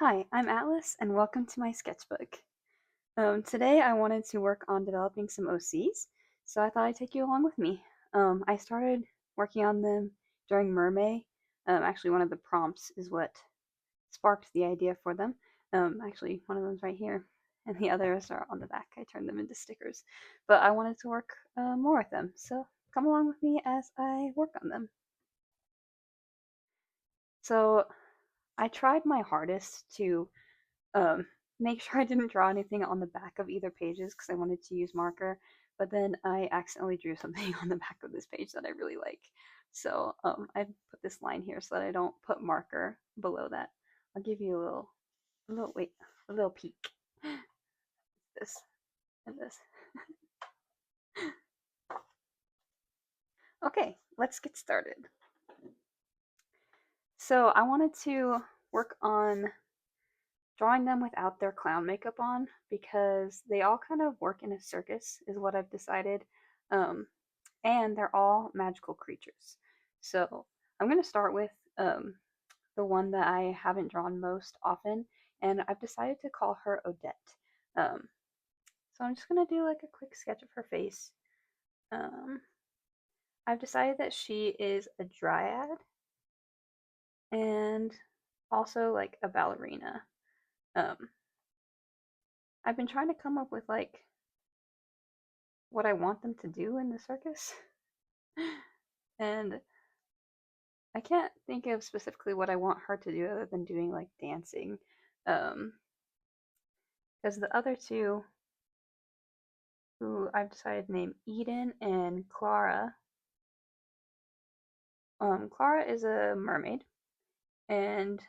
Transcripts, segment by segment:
Hi, I'm Atlas, and welcome to my sketchbook. Today I wanted to work on developing some OCs, so I thought I'd take you along with me. I started working on them during Mermay. Actually, one of the prompts is what sparked the idea for them. Actually, one of them's right here, and the others are on the back. I turned them into stickers, but I wanted to work more with them, so come along with me as I work on them. So I tried my hardest to um, make sure I didn't draw anything on the back of either pages because I wanted to use marker, but then I accidentally drew something on the back of this page that I really like. So I put this line here so that I don't put marker below that. I'll give you a little peek. This and this. Okay, let's get started. So I wanted to work on drawing them without their clown makeup on because they all kind of work in a circus, is what I've decided. Um, and they're all magical creatures. So I'm going to start with the one that I haven't drawn most often, and I've decided to call her Odette. Um, so I'm just going to do like a quick sketch of her face. Um, I've decided that she is a dryad and also like a ballerina. Um, I've been trying to come up with like what I want them to do in the circus, and I can't think of specifically what I want her to do other than doing like dancing. Um, because the other two, who I've decided to name Eden and Clara. Clara is a mermaid, and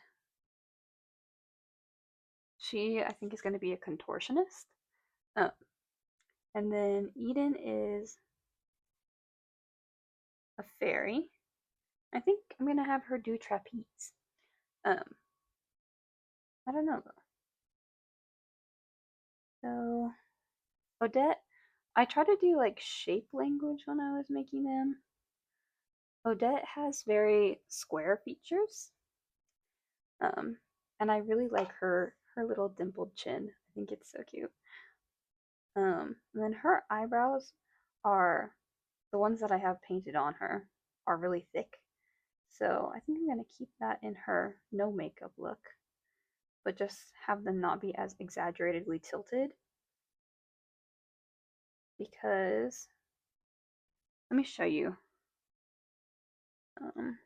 she I think is going to be a contortionist. Um, and then Eden is a fairy. I think I'm gonna have her do trapeze. Um, I don't know though. So Odette, I try to do like shape language when I was making them. Odette has very square features, um, and I really like her little dimpled chin. I think it's so cute. And then her eyebrows are the ones that I have painted on her are really thick. So I think I'm gonna keep that in her no makeup look, but just have them not be as exaggeratedly tilted because let me show you. Um,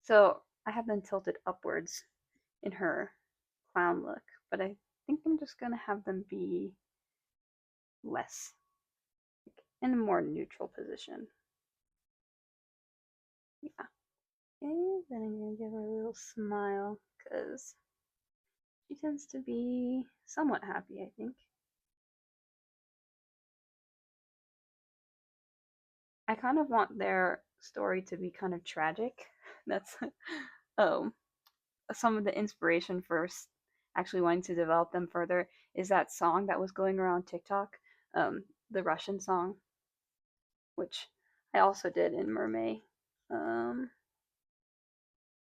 so I have them tilted upwards in her clown look, but I think I'm just gonna have them be less, like, in a more neutral position. Yeah. Okay, then I'm gonna give her a little smile because she tends to be somewhat happy, I think. I kind of want their story to be kind of tragic. That's um some of the inspiration for actually wanting to develop them further is that song that was going around TikTok, the Russian song, which I also did in Mermaid. Um,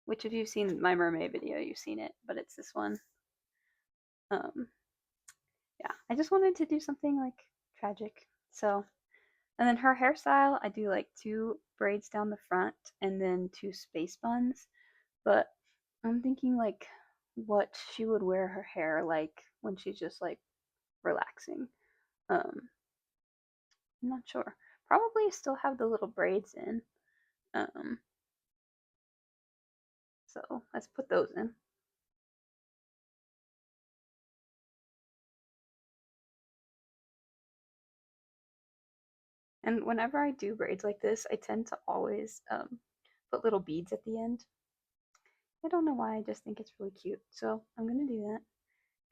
which if you've seen my Mermaid video, you've seen it, but it's this one. Um, yeah, I just wanted to do something like tragic. So, and then her hairstyle, I do like two braids down the front and then two space buns. But I'm thinking like what she would wear her hair like when she's just like relaxing. Um, I'm not sure. Probably still have the little braids in. Um, so let's put those in. And whenever I do braids like this, I tend to always put little beads at the end. I don't know why, I just think it's really cute. So I'm gonna do that.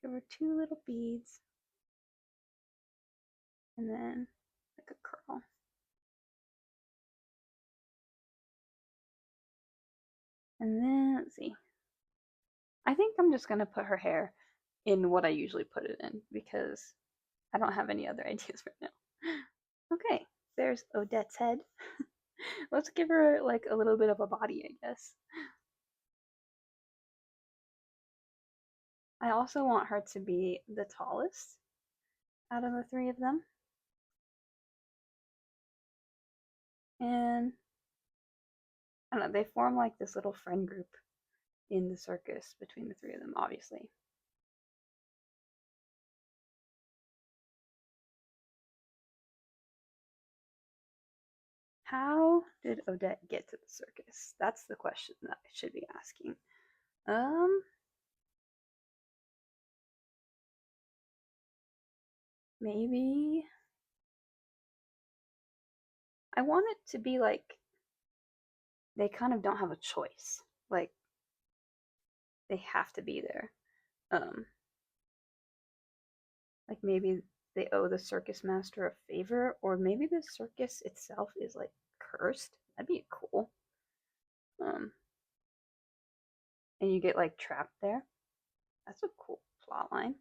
Give her two little beads and then like a curl. And then let's see. I think I'm just gonna put her hair in what I usually put it in because I don't have any other ideas right now. Okay, there's Odette's head. Let's give her like a little bit of a body, I guess. I also want her to be the tallest out of the three of them. And I don't know, they form like this little friend group in the circus between the three of them, obviously. How did Odette get to the circus? That's the question that I should be asking. Um, Maybe I want it to be like they kind of don't have a choice. Like they have to be there. Um, like maybe they owe the circus master a favor, or maybe the circus itself is like cursed. That'd be cool. Um, and you get like trapped there. That's a cool plot line.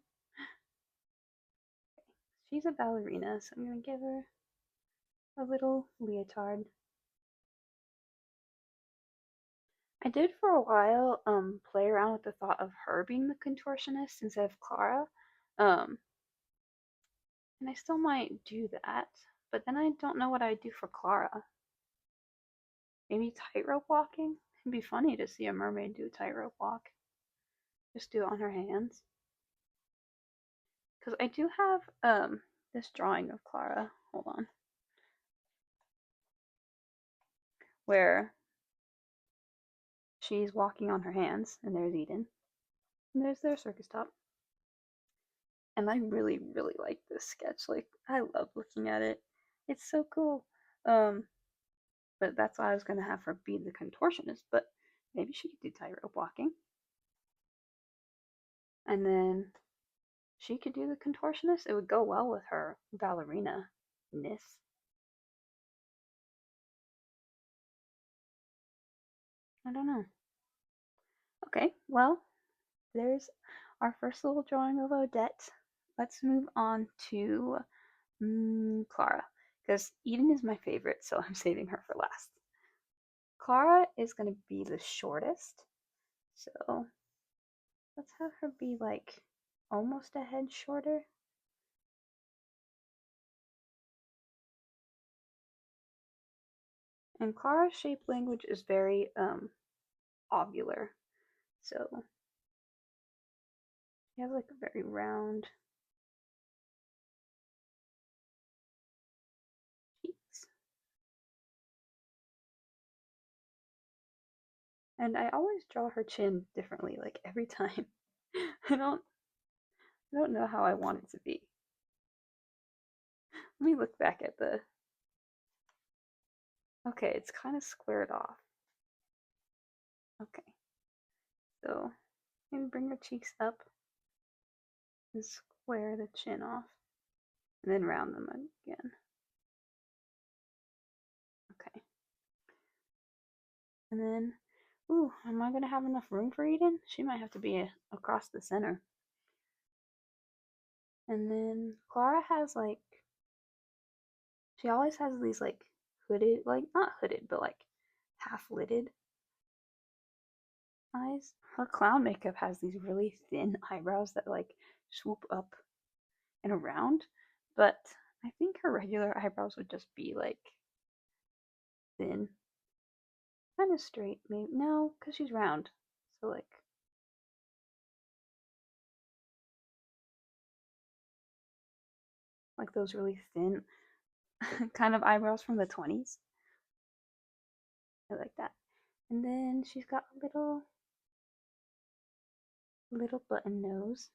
She's a ballerina, so I'm gonna give her a little leotard. I did for a while play around with the thought of her being the contortionist instead of Clara. Um, and I still might do that, but then I don't know what I'd do for Clara. Maybe tightrope walking? It'd be funny to see a mermaid do a tightrope walk. Just do it on her hands. Because I do have this drawing of Clara. Hold on. Where she's walking on her hands, and there's Eden. And there's their circus top. And I really, really like this sketch. Like, I love looking at it. It's so cool. Um, but that's why I was gonna have her be the contortionist, but maybe she could do tightrope walking. And then she could do the contortionist. It would go well with her ballerina-ness. I don't know. Okay, well, there's our first little drawing of Odette. Let's move on to Clara, because Eden is my favorite, so I'm saving her for last. Clara is going to be the shortest, so let's have her be like almost a head shorter. And Clara's shape language is very ovular, so she has like a very round cheeks. And I always draw her chin differently, like every time. I don't I don't know how I want it to be. Let me look back at the okay, it's kind of squared off. Okay. So maybe bring her cheeks up and square the chin off. And then round them again. Okay. And then, ooh, am I gonna have enough room for Eden? She might have to be across the center. And then Clara has like, she always has these like hooded, like not hooded, but like half lidded eyes. Her clown makeup has these really thin eyebrows that like swoop up and around, but I think her regular eyebrows would just be like thin, kind of straight. Maybe no, because she's round, so like those really thin kind of eyebrows from the 20s. I like that. And then she's got a little button nose.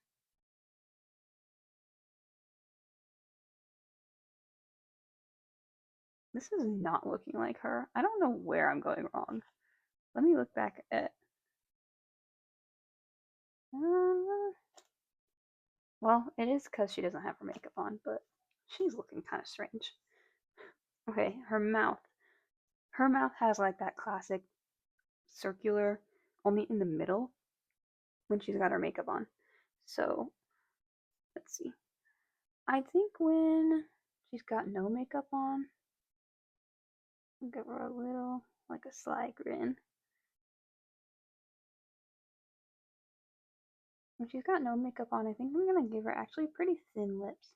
This is not looking like her. I don't know where I'm going wrong. Let me look back at. Uh, well, it is because she doesn't have her makeup on, but she's looking kind of strange. Okay, her mouth. Her mouth has like that classic circular, only in the middle when she's got her makeup on. So let's see. I think when she's got no makeup on, I'll give her a little, like a sly grin. When she's got no makeup on, I think I'm gonna give her actually pretty thin lips.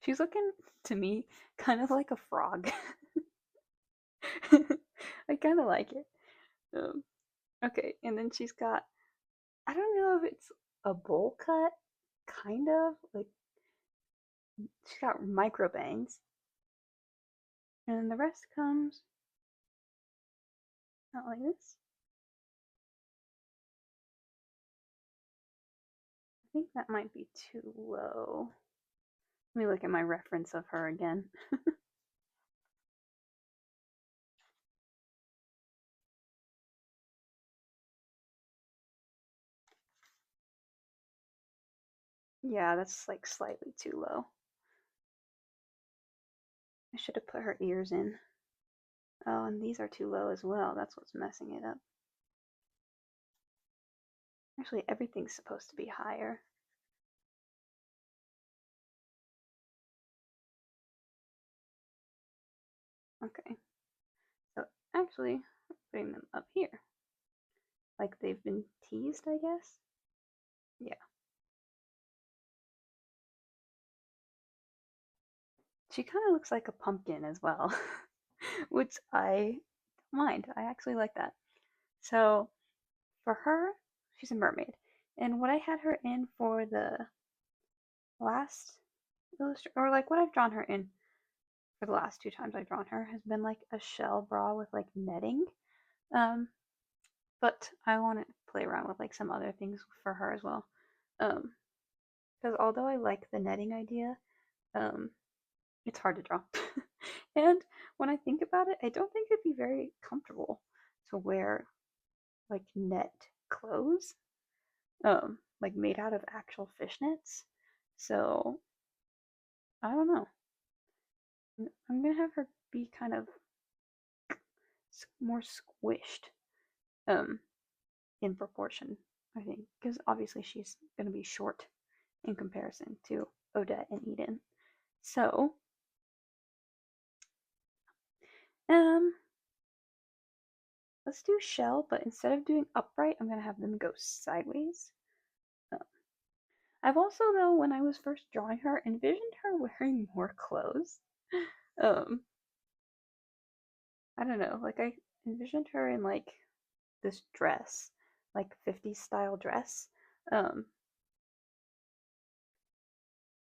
She's looking to me kind of like a frog. I kind of like it. Um, okay, and then she's got, I don't know if it's a bowl cut, kind of like she's got micro bangs, and then the rest comes out like this. I think that might be too low. Let me look at my reference of her again. Yeah, that's like slightly too low. I should have put her ears in. Oh, and these are too low as well. That's what's messing it up. Actually, everything's supposed to be higher. Okay, so actually, putting them up here. Like they've been teased, I guess? Yeah. She kind of looks like a pumpkin as well, which I don't mind. I actually like that. So for her, she's a mermaid. And what I had her in for the last illustration, or like what I've drawn her in for the last two times I've drawn her, has been like a shell bra with like netting. Um, but I want to play around with like some other things for her as well. Because although I like the netting idea, um, it's hard to draw. And when I think about it, I don't think it'd be very comfortable to wear like net clothes, like made out of actual fishnets. So I don't know. I'm gonna have her be kind of more squished, um, in proportion. I think because obviously she's gonna be short in comparison to Odette and Eden. So, um, let's do shell, but instead of doing upright, I'm gonna have them go sideways. Uh, I've also, though, when I was first drawing her, envisioned her wearing more clothes. Um, I don't know, like I envisioned her in like this dress, like 50s style dress. Um,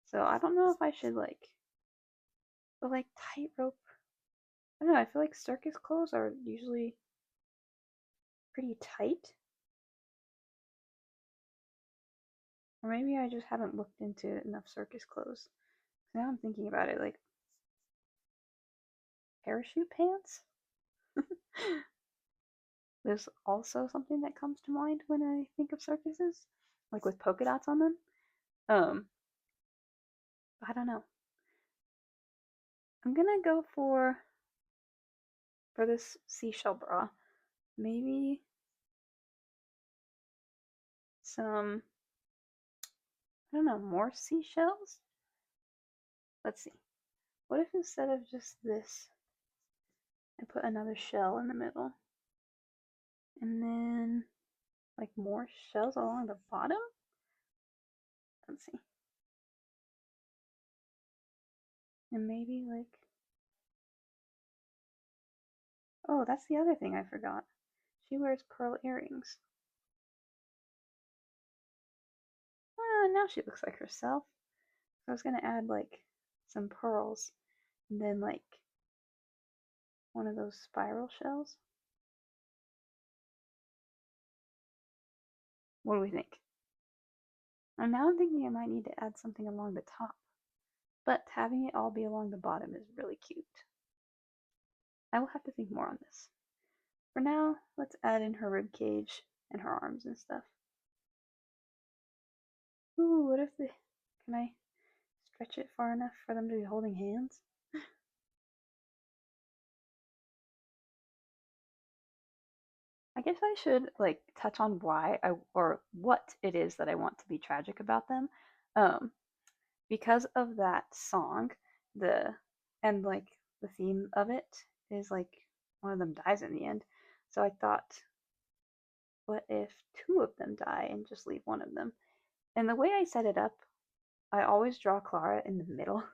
so I don't know if I should like, but like tightrope. I don't know. I feel like circus clothes are usually pretty tight, or maybe I just haven't looked into enough circus clothes. Now I'm thinking about it, like parachute pants. There's also something that comes to mind when I think of circuses, like with polka dots on them. Um, I don't know. I'm gonna go for this seashell bra. Maybe some, I don't know, more seashells? Let's see. What if instead of just this, I put another shell in the middle? And then like more shells along the bottom? Let's see. And maybe like, oh, that's the other thing I forgot. She wears pearl earrings. Ah, now she looks like herself. I was gonna add like some pearls and then like one of those spiral shells. What do we think? And now I'm thinking I might need to add something along the top, but having it all be along the bottom is really cute. I will have to think more on this. For now, let's add in her rib cage and her arms and stuff. Ooh, what if the, can I stretch it far enough for them to be holding hands? I guess I should like touch on why I or what it is that I want to be tragic about them. Um, because of that song, the and like the theme of it is like one of them dies in the end. So I thought, what if two of them die and just leave one of them? And the way I set it up, I always draw Clara in the middle.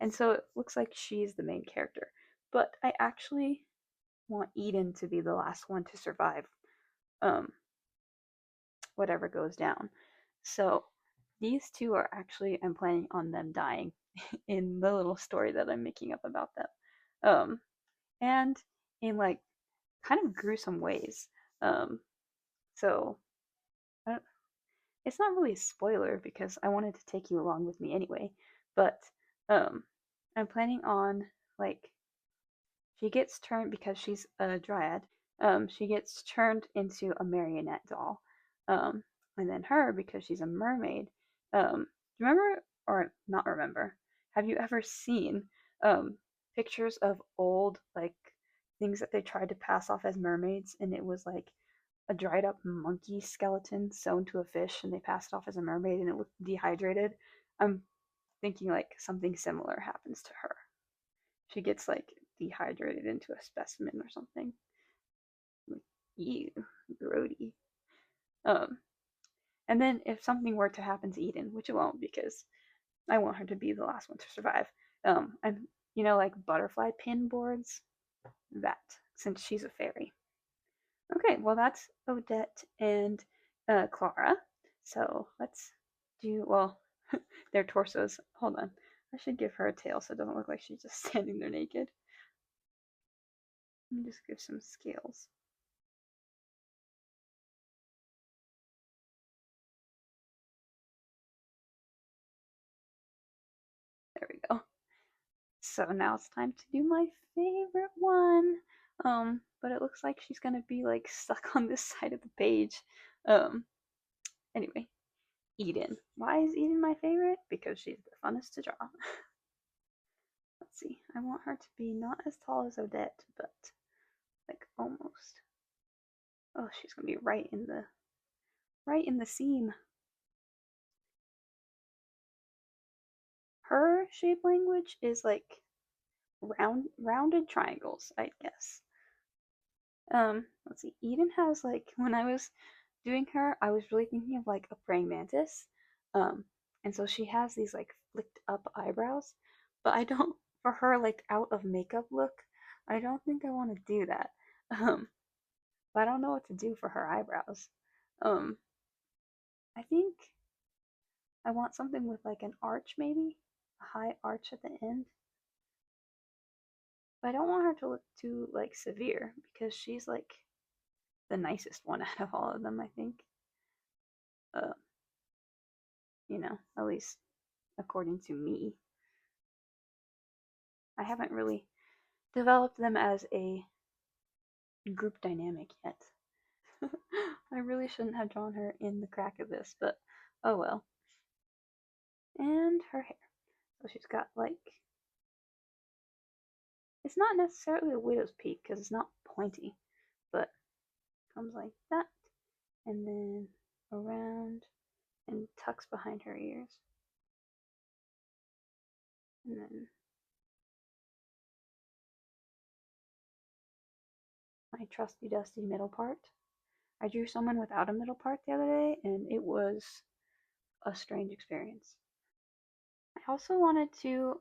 And so it looks like she's the main character. But I actually want Eden to be the last one to survive um, whatever goes down. So these two are actually, I'm planning on them dying in the little story that I'm making up about them. Um, and in like kind of gruesome ways. Um, so it's not really a spoiler because I wanted to take you along with me anyway. But um, I'm planning on like she gets turned because she's a dryad. She gets turned into a marionette doll. Um, and then her because she's a mermaid. Remember or not remember? Have you ever seen pictures of old like things that they tried to pass off as mermaids, and it was like a dried up monkey skeleton sewn to a fish, and they passed it off as a mermaid, and it looked dehydrated. I'm thinking like something similar happens to her. She gets like dehydrated into a specimen or something. Like, ew, grody. Um, and then if something were to happen to Eden, which it won't because I want her to be the last one to survive. And like butterfly pin boards, that since she's a fairy. Okay, well that's Odette and Clara. So let's do their torsos. Hold on, I should give her a tail so it doesn't look like she's just standing there naked. Let me just give some scales. There we go. So now it's time to do my favorite one. But it looks like she's gonna be like stuck on this side of the page. Um, anyway, Eden. Why is Eden my favorite? Because she's the funnest to draw. Let's see. I want her to be not as tall as Odette, but like almost. Oh, she's gonna be right in the seam. Her shape language is like rounded triangles, I guess. Let's see. Eden has like when I was doing her, I was really thinking of like a praying mantis. Um, and so she has these like flicked up eyebrows, but I don't for her like out of makeup look. I don't think I want to do that. Um, but I don't know what to do for her eyebrows. Um, I think I want something with like an arch maybe, a high arch at the end. But I don't want her to look too like severe because she's like the nicest one out of all of them, I think. Uh, at least according to me. I haven't really developed them as a group dynamic yet. I really shouldn't have drawn her in the crack of this, but oh well. And her hair. So she's got like, it's not necessarily a widow's peak because it's not pointy, but comes like that, and then around and tucks behind her ears. And then my trusty dusty middle part. I drew someone without a middle part the other day, and it was a strange experience. I also wanted to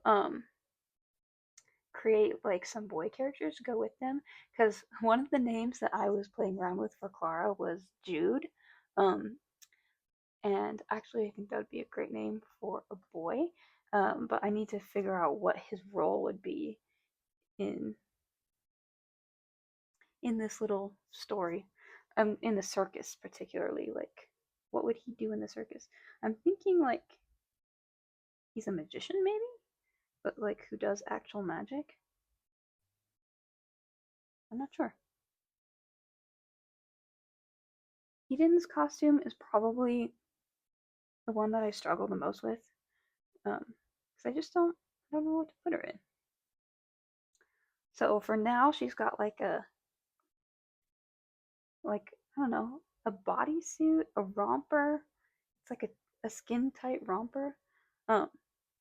create like some boy characters to go with them because one of the names that I was playing around with for Clara was Jude. Um, and actually, I think that would be a great name for a boy. But I need to figure out what his role would be in this little story. In the circus, particularly, like what would he do in the circus? I'm thinking like he's a magician, maybe, but like who does actual magic? I'm not sure. Eden's costume is probably the one that I struggle the most with, because I don't know what to put her in. So for now, she's got like I don't know, a bodysuit, a romper. It's like a skin tight romper. Um,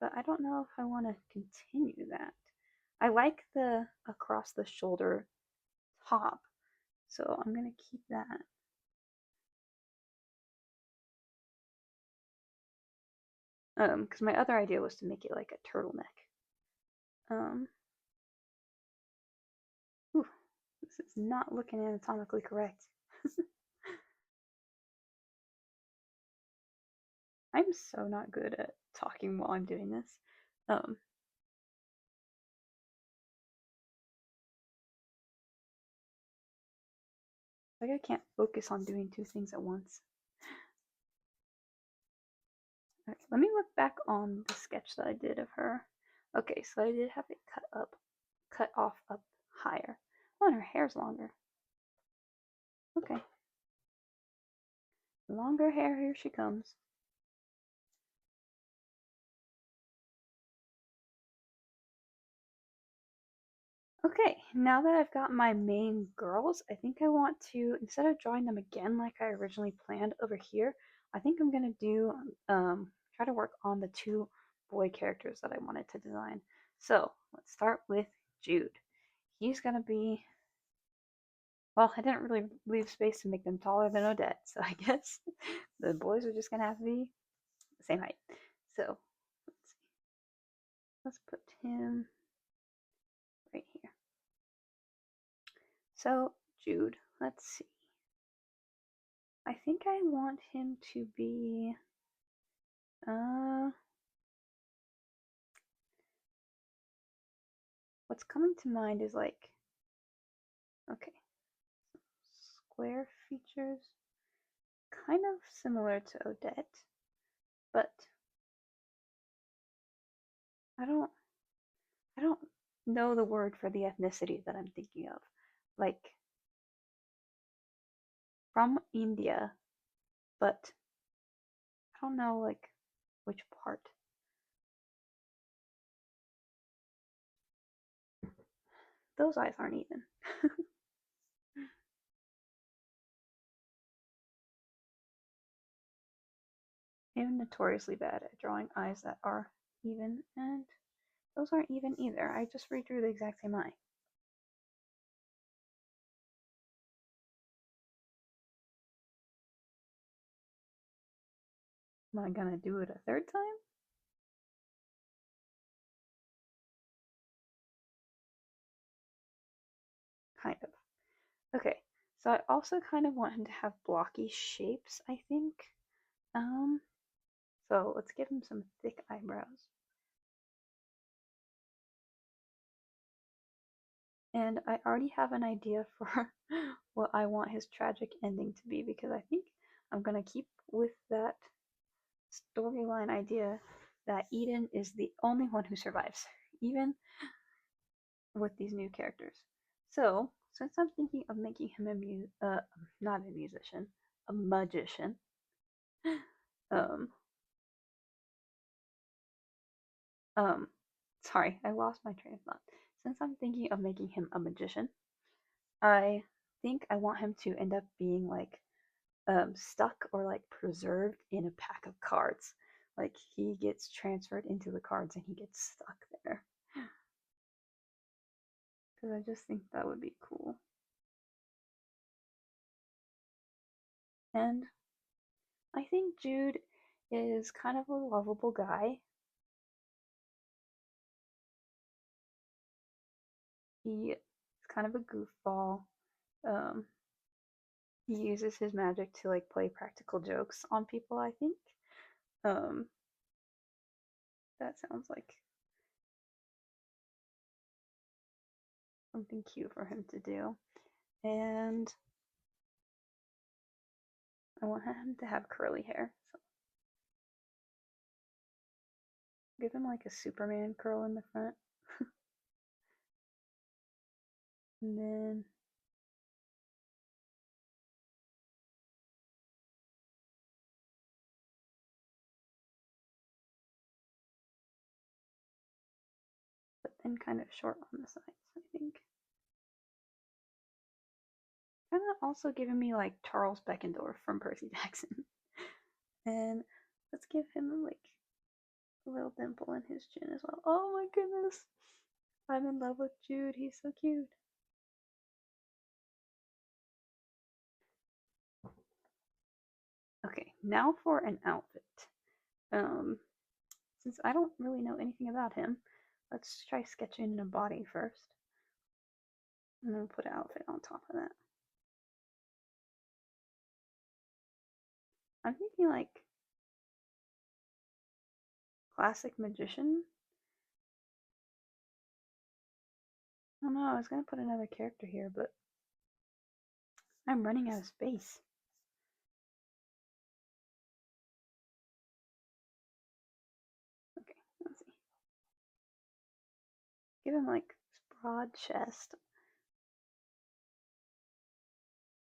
but I don't know if I want to continue that. I like the across the shoulder top, so I'm gonna keep that. Because my other idea was to make it like a turtleneck. Um, Ooh, this is not looking anatomically correct. I'm so not good at talking while I'm doing this. Um, like I can't focus on doing two things at once. Okay, let me look back on the sketch that I did of her. Okay, so I did have it cut off up higher. Oh, and her hair's longer. Okay, longer hair, here she comes. Okay, now that I've got my main girls, I think I want to, instead of drawing them again like I originally planned over here, I think I'm going to do, try to work on the two boy characters that I wanted to design. So, let's start with Jude. He's going to be, well, I didn't really leave space to make them taller than Odette, so I guess the boys are just going to have to be the same height. So, let's see. Let's put him right here. So, Jude, let's see. I think I want him to be, what's coming to mind is like, okay, square features, kind of similar to Odette, but I don't, I don't know the word for the ethnicity that I'm thinking of. Like, from India, but I don't know, like, which part. Those eyes aren't even. I'm notoriously bad at drawing eyes that are even, and those aren't even either. I just redrew the exact same eye. Am I gonna do it a third time? Kind of. Okay, so I also kind of want him to have blocky shapes, I think. Um, so let's give him some thick eyebrows. And I already have an idea for what I want his tragic ending to be because I think I'm gonna keep with that storyline idea that Eden is the only one who survives, even with these new characters. So, since I'm thinking of making him not a musician, a magician, um, Um, sorry, I lost my train of thought. Since I'm thinking of making him a magician, I think I want him to end up being like stuck or like preserved in a pack of cards. Like he gets transferred into the cards and he gets stuck there. Because I just think that would be cool. And I think Jude is kind of a lovable guy. He is kind of a goofball. Um, he uses his magic to like play practical jokes on people, I think. Um, that sounds like something cute for him to do. And I want him to have curly hair. So give him like a Superman curl in the front. And then but then kind of short on the sides, I think. Kind of also giving me like Charles Beckendorf from Percy Jackson. And let's give him like a little dimple in his chin as well. Oh my goodness. I'm in love with Jude. He's so cute. Okay, now for an outfit. Um, since I don't really know anything about him, let's try sketching in a body first. And then put an outfit on top of that. I'm thinking like classic magician. I don't know, I was gonna put another character here, but I'm running out of space. Okay, let's see. Give him like broad chest.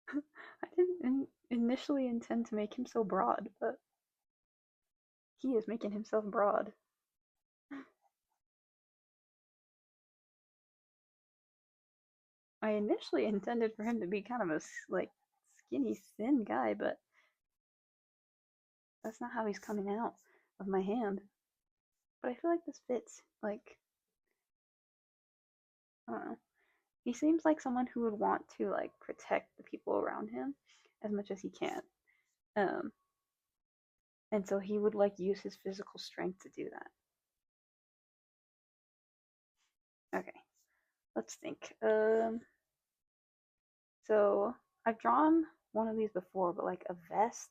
I didn't initially intend to make him so broad, but he is making himself broad. I initially intended for him to be kind of a like skinny, thin guy, but that's not how he's coming out of my hand. But I feel like this fits. Like, I don't know. He seems like someone who would want to like protect the people around him as much as he can. Um, and so he would like use his physical strength to do that. Okay, let's think. So I've drawn one of these before, but like a vest,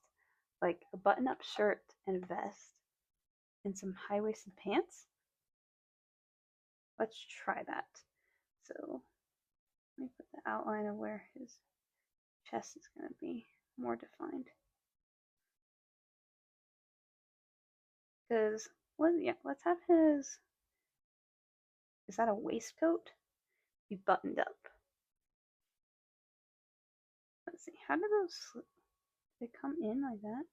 like a button-up shirt and a vest, and some high-waisted pants. Let's try that. So let me put the outline of where his chest is going to be more defined. Because, yeah, let's have his. Is that a waistcoat? Be buttoned up. Let's see. How do those. They come in like that?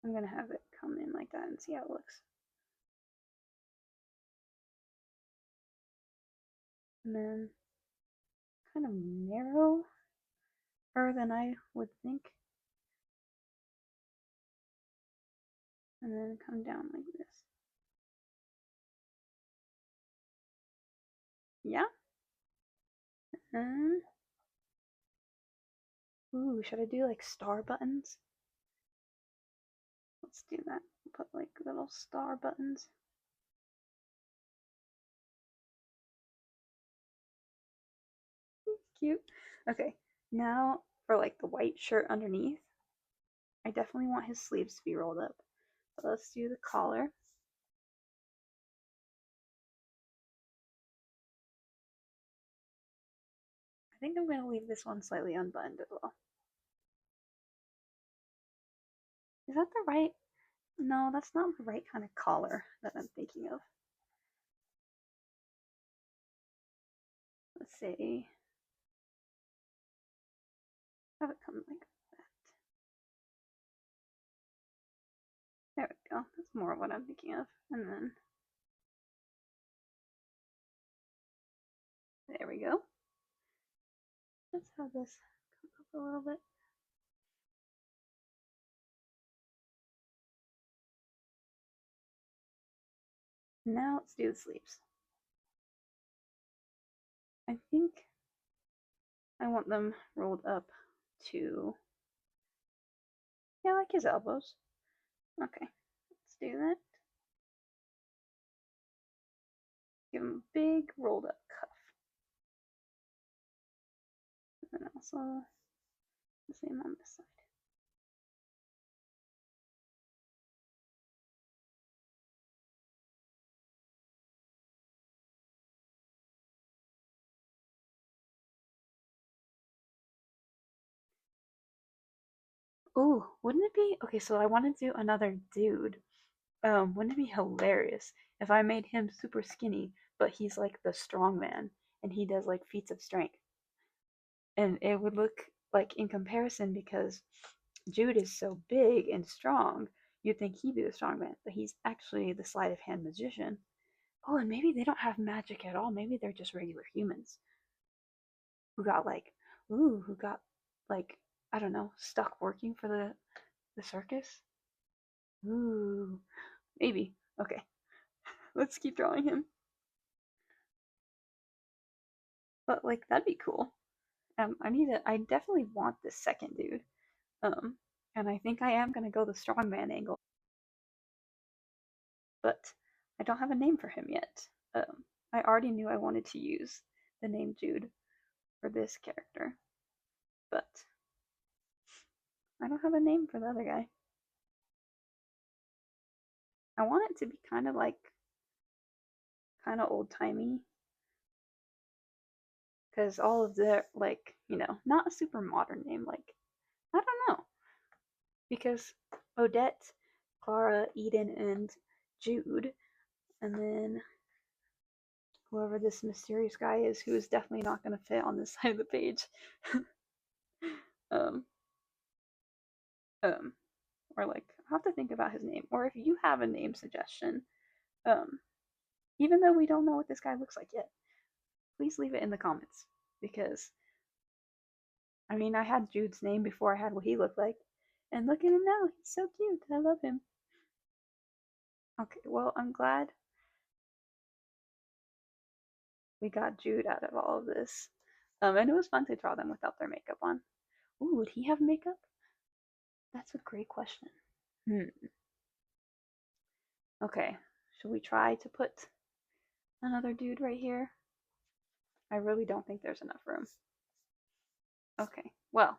I'm going to have it come in like that and see how it looks. And then kind of narrower than I would think. And then come down like this. Yeah? And. Ooh, should I do like star buttons? Let's do that. Put like little star buttons. Cute. Okay, now for like the white shirt underneath, I definitely want his sleeves to be rolled up. So let's do the collar. I think I'm going to leave this one slightly unbuttoned as well. Is that the right? No, that's not the right kind of collar that I'm thinking of. Let's see. Have it come like that. There we go. That's more what I'm thinking of. And then there we go. Let's have this come up a little bit. Now let's do the sleeves. I think I want them rolled up to, yeah, like his elbows. Okay, let's do that. Give him a big rolled up cuff. And then also the same on this side. Ooh, wouldn't it be okay? So I want to do another dude. Wouldn't it be hilarious if I made him super skinny, but he's like the strong man and he does like feats of strength? And it would look like in comparison because Jude is so big and strong, you'd think he'd be the strong man, but he's actually the sleight of hand magician. Oh, and maybe they don't have magic at all. Maybe they're just regular humans who got like, ooh, who got like, I don't know, stuck working for the circus. Ooh, maybe. Okay, let's keep drawing him. But like that'd be cool. I definitely want this second dude. Um, and I think I am gonna go the strongman angle, but I don't have a name for him yet. I already knew I wanted to use the name Jude for this character, but I don't have a name for the other guy. I want it to be kind of old timey, because all of the like not a super modern name. Like I don't know, because Odette, Clara, Eden, and Jude, and then whoever this mysterious guy is, who is definitely not going to fit on this side of the page. um, um, or like I'll have to think about his name. Or if you have a name suggestion, um, even though we don't know what this guy looks like yet, please leave it in the comments because I mean I had Jude's name before I had what he looked like, and look at him now. He's so cute. I love him. Okay, well I'm glad we got Jude out of all of this. And it was fun to draw them without their makeup on. Ooh, would he have makeup? That's a great question. Okay, should we try to put another dude right here? I really don't think there's enough room. Okay, well,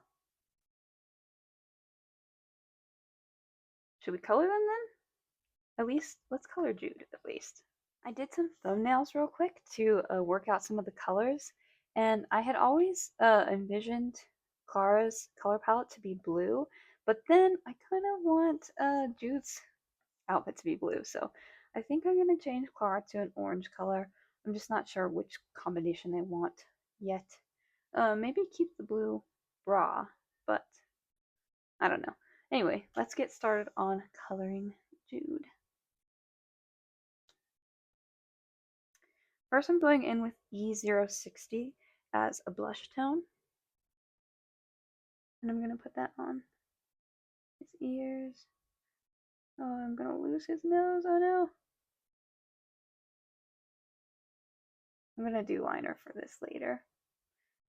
should we color them then? At least, let's color Jude at least. I did some thumbnails real quick to work out some of the colors, and I had always envisioned Clara's color palette to be blue, but then I kind of want Jude's outfit to be blue, so I think I'm going to change Clara to an orange color. I'm just not sure which combination I want yet. Maybe keep the blue bra, but I don't know. Anyway, let's get started on coloring Jude. First, I'm going in with E060 as a blush tone. And I'm going to put that on his ears. Oh, I'm going to lose his nose. Oh no. I'm going to do liner for this later.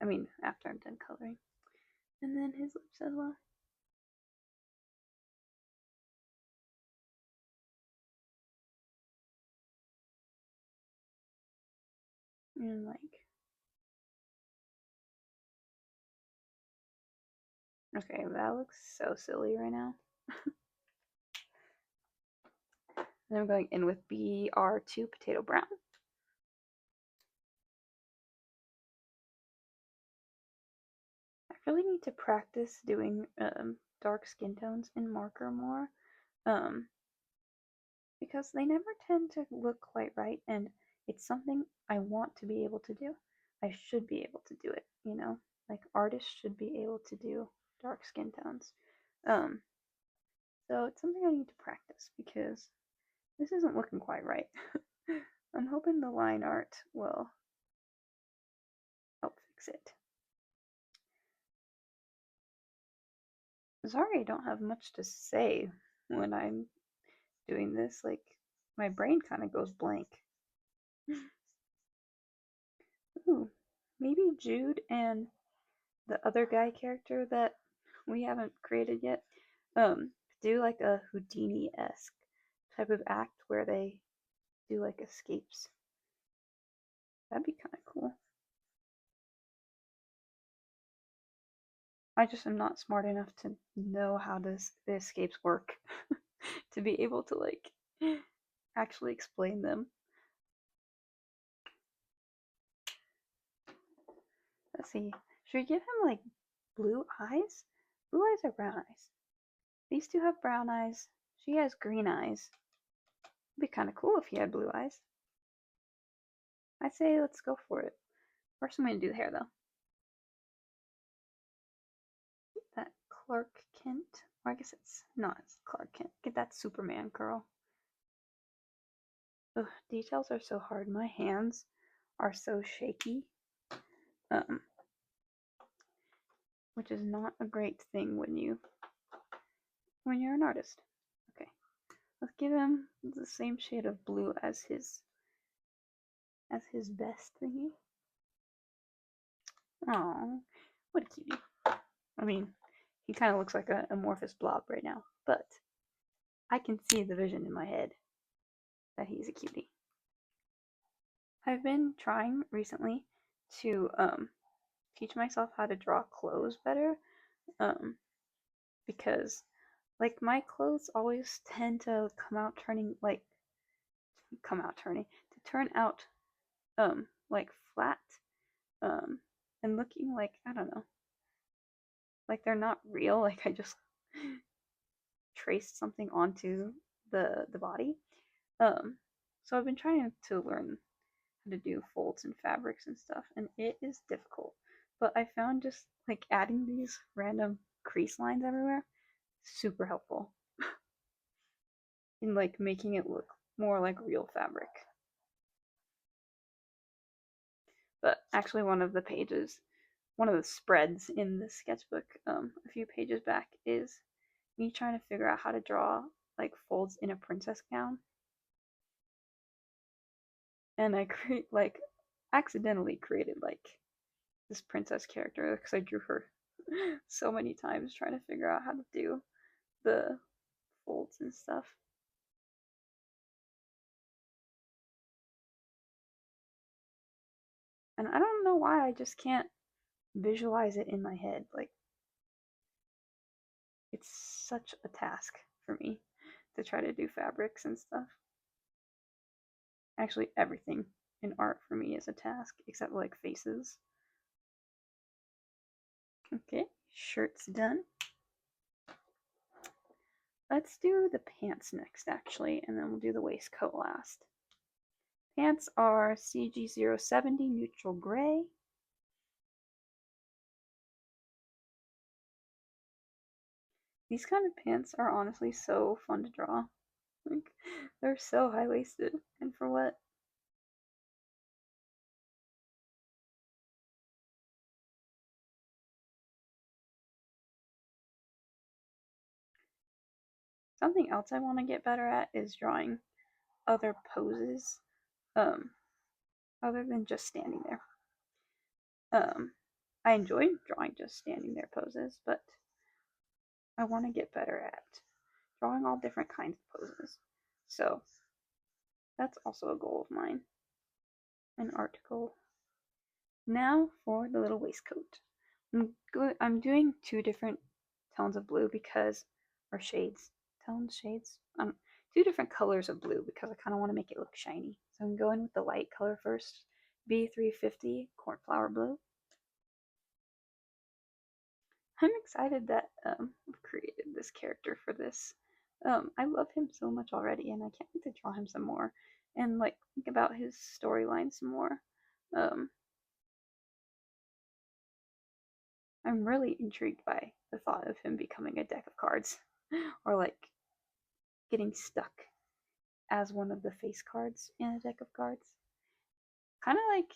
I mean, after I'm done coloring. And then his lips as well. And like, okay, that looks so silly right now. Then I'm going in with BR2 Potato Brown. I really need to practice doing dark skin tones in marker more. Because they never tend to look quite right, and it's something I want to be able to do. I should be able to do it, you know? Like artists should be able to do dark skin tones. Um, so it's something I need to practice because this isn't looking quite right. I'm hoping the line art will help fix it. Sorry I don't have much to say when I'm doing this. Like, my brain kind of goes blank. Ooh, maybe Jude and the other guy character that we haven't created yet, do like a Houdini-esque type of act where they do like escapes. That'd be kind of cool. I just am not smart enough to know how the escapes work to be able to like actually explain them. Let's see. Should we give him like blue eyes? Blue eyes or brown eyes? These two have brown eyes. She has green eyes. It'd be kind of cool if he had blue eyes. I'd say let's go for it. First, I'm going to do the hair though. That Clark Kent. Or I guess it's not Clark Kent. Get that Superman curl. Ugh, details are so hard. My hands are so shaky. Which is not a great thing when you're an artist. Okay. Let's give him the same shade of blue as his vest thingy. Oh, what a cutie. I mean, he kind of looks like a amorphous blob right now, but I can see the vision in my head that he's a cutie. I've been trying recently to teach myself how to draw clothes better, um, because like my clothes always tend to turn out like flat, um and looking like, I don't know, like they're not real, like I just traced something onto the body. Um, so I've been trying to learn how to do folds and fabrics and stuff, and it is difficult. But I found just like adding these random crease lines everywhere super helpful in like making it look more like real fabric. But actually, one of the spreads in the sketchbook, a few pages back, is me trying to figure out how to draw like folds in a princess gown, and I accidentally created like this princess character because I drew her so many times trying to figure out how to do the folds and stuff. And I don't know why I just can't visualize it in my head. Like, it's such a task for me to try to do fabrics and stuff. Actually, everything in art for me is a task except like faces. Okay, shirt's done. Let's do the pants next, actually, and then we'll do the waistcoat last. Pants are CG070 neutral gray. These kind of pants are honestly so fun to draw. Like, they're so high waisted, and for what? Something else I want to get better at is drawing other poses, um, other than just standing there. I enjoy drawing just standing there poses, but I want to get better at drawing all different kinds of poses. So that's also a goal of mine, an art goal. Now for the little waistcoat. I'm doing two different tones of blue because, or shades, shades. Two different colors of blue because I kind of want to make it look shiny. So I'm going with the light color first, B350 cornflower blue. I'm excited that I've created this character for this. I love him so much already, and I can't wait to draw him some more and like think about his storyline some more. Um, I'm really intrigued by the thought of him becoming a deck of cards, or like getting stuck as one of the face cards in a deck of cards. Kind of like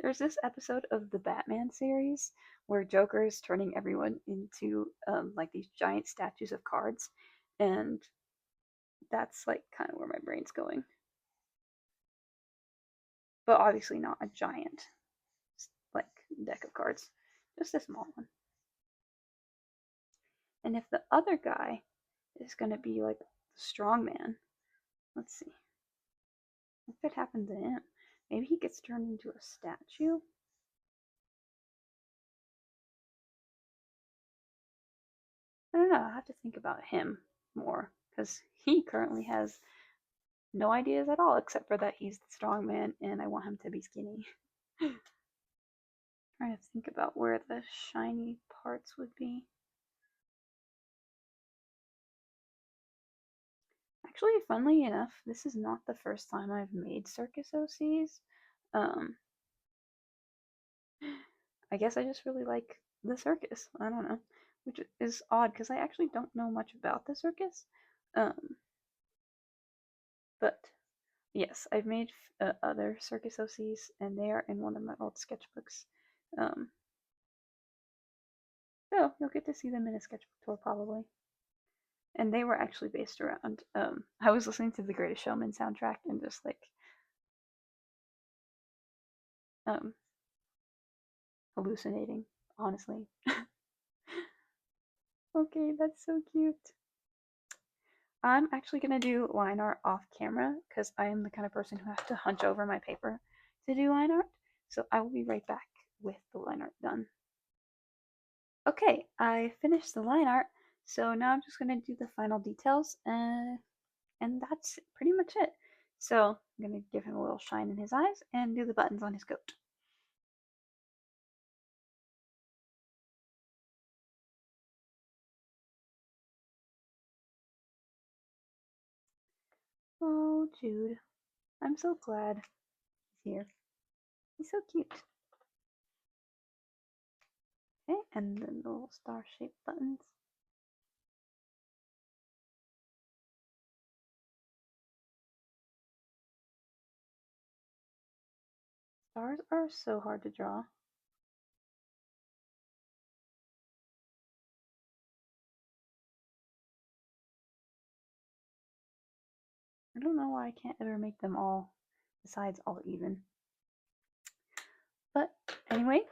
there's this episode of the Batman series where Joker is turning everyone into like these giant statues of cards, and that's like kind of where my brain's going. But obviously not a giant like deck of cards, just a small one. And if the other guy is gonna be like the strong man, let's see, what could happen to him? Maybe he gets turned into a statue. I don't know. I have to think about him more because he currently has no ideas at all, except for that he's the strong man and I want him to be skinny. Trying to think about where the shiny parts would be. Actually, funnily enough, this is not the first time I've made circus OCs. Um, I guess I just really like the circus. I don't know, which is odd because I actually don't know much about the circus. Um, but yes, I've made other circus OCs, and they are in one of my old sketchbooks. Um, so you'll get to see them in a sketchbook tour probably. And they were actually based around. I was listening to the Greatest Showman soundtrack and just like um, hallucinating, honestly. Okay, that's so cute. I'm actually gonna do line art off camera because I am the kind of person who has to hunch over my paper to do line art. So I will be right back with the line art done. Okay, I finished the line art, so now I'm just gonna do the final details, and that's pretty much it. So I'm gonna give him a little shine in his eyes and do the buttons on his coat. Oh, Jude, I'm so glad he's here. He's so cute. Okay, and then the little star-shaped buttons. Stars are so hard to draw. I don't know why I can't ever make them all the sides all even. But anyway,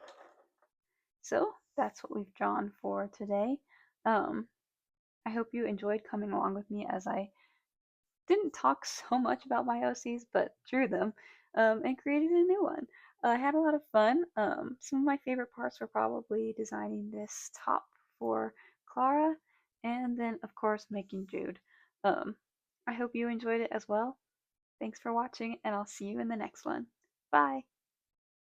so that's what we've drawn for today. Um, I hope you enjoyed coming along with me as I didn't talk so much about my OCs, but drew them and created a new one. I had a lot of fun. Some of my favorite parts were probably designing this top for Clara, and then, of course, making Jude. Um, I hope you enjoyed it as well. Thanks for watching, and I'll see you in the next one. Bye!